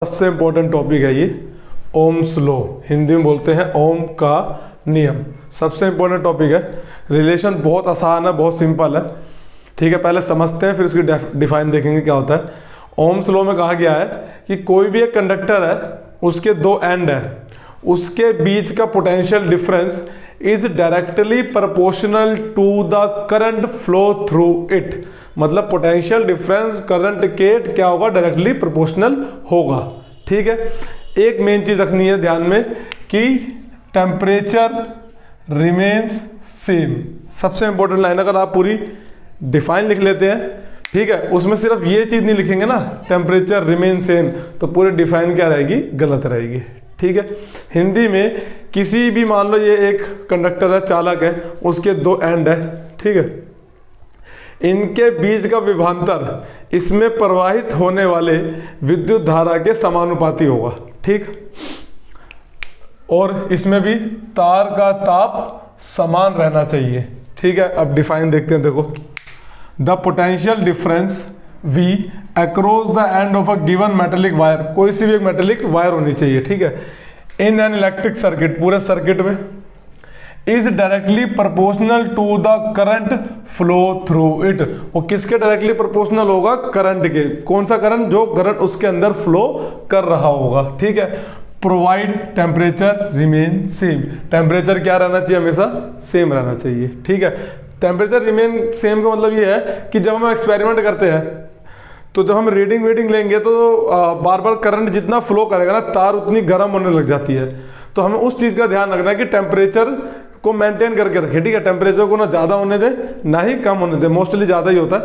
सबसे important topic है ये ओम्स लॉ, हिंदी में बोलते हैं ओम का नियम। सबसे इम्पोर्टेंट टॉपिक है। रिलेशन बहुत आसान है, बहुत सिंपल है। ठीक है, पहले समझते हैं फिर उसकी डिफाइन देखेंगे क्या होता है। ओम्स लॉ में कहा गया है कि कोई भी एक कंडक्टर है, उसके दो एंड है, उसके बीच का potential difference is directly proportional to the current flow through it. मतलब पोटेंशियल डिफरेंस करंट के क्या होगा, डायरेक्टली प्रोपोर्शनल होगा। ठीक है, एक मेन चीज रखनी है ध्यान में कि टेम्परेचर रिमेन्स सेम। सबसे इंपॉर्टेंट लाइन, अगर आप पूरी डिफाइन लिख लेते हैं, ठीक है, उसमें सिर्फ ये चीज नहीं लिखेंगे ना, टेम्परेचर रिमेन सेम, तो पूरी डिफाइन क्या रहेगी, गलत रहेगी। ठीक है, हिंदी में किसी भी, मान लो ये एक कंडक्टर है, चालक है, उसके दो एंड है, ठीक है, इनके बीच का विभवांतर इसमें प्रवाहित होने वाले विद्युत धारा के समानुपाती होगा। ठीक, और इसमें भी तार का ताप समान रहना चाहिए। ठीक है, अब डिफाइन देखते हैं। देखो, the potential difference V across the end of a given metallic wire, कोई सी भी एक मेटेलिक वायर होनी चाहिए, ठीक है, इन एन इलेक्ट्रिक सर्किट, पूरे सर्किट में, is directly proportional to the current flow through it. वो किसके डायरेक्टली प्रोपोर्शनल होगा, करंट के। कौन सा करंट, जो करंट उसके अंदर फ्लो कर रहा होगा। ठीक है, provide temperature remain same, temperature क्या रहना चाहिए, हमेशा सेम रहना चाहिए। ठीक है, टेम्परेचर रिमेन सेम का मतलब ये है कि जब हम एक्सपेरिमेंट करते हैं तो जब हम रीडिंग लेंगे तो बार बार करंट जितना फ्लो करेगा ना, तार उतनी गर्म होने लग जाती है। तो हमें उस चीज़ का ध्यान रखना है कि टेम्परेचर को मेंटेन करके रखें। ठीक है, टेम्परेचर को ना ज़्यादा होने दे ना ही कम होने दे, मोस्टली ज़्यादा ही होता है।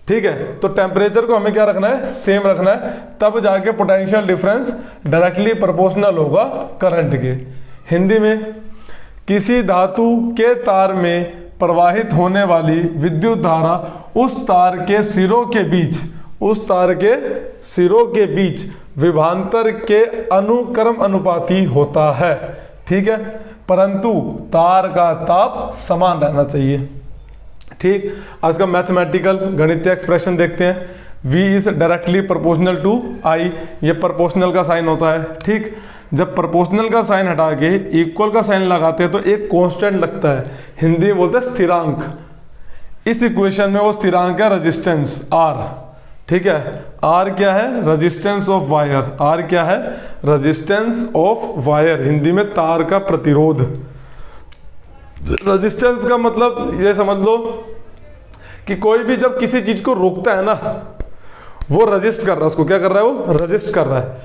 ठीक है, तो टेम्परेचर को हमें क्या रखना है, सेम रखना है, तब जाके पोटेंशियल डिफरेंस डायरेक्टली प्रोपोर्शनल होगा करंट के। हिंदी में, किसी धातु के तार में प्रवाहित होने वाली विद्युत धारा उस तार के सिरों के बीच विभवांतर के अनुक्रम अनुपाती होता है। ठीक है, परंतु तार का ताप समान रहना चाहिए। ठीक, आज का मैथमेटिकल गणितीय एक्सप्रेशन देखते हैं। V is directly proportional to I, ये प्रोपोर्शनल का साइन होता है। ठीक, जब प्रोपोर्शनल का साइन हटा के इक्वल का साइन लगाते हैं तो एक कांस्टेंट लगता है, हिंदी में बोलते हैं स्थिरांक। इस इक्वेशन में वो स्थिरांक है रेजिस्टेंस R। ठीक है, R क्या है, रेजिस्टेंस ऑफ वायर। R क्या है, रेजिस्टेंस ऑफ वायर, हिंदी में तार का प्रतिरोध। रेजिस्टेंस का मतलब ये समझ लो कि कोई भी जब किसी चीज को रोकता है ना, वो रजिस्ट कर रहा है, उसको क्या कर रहा है, वो रजिस्ट कर रहा है।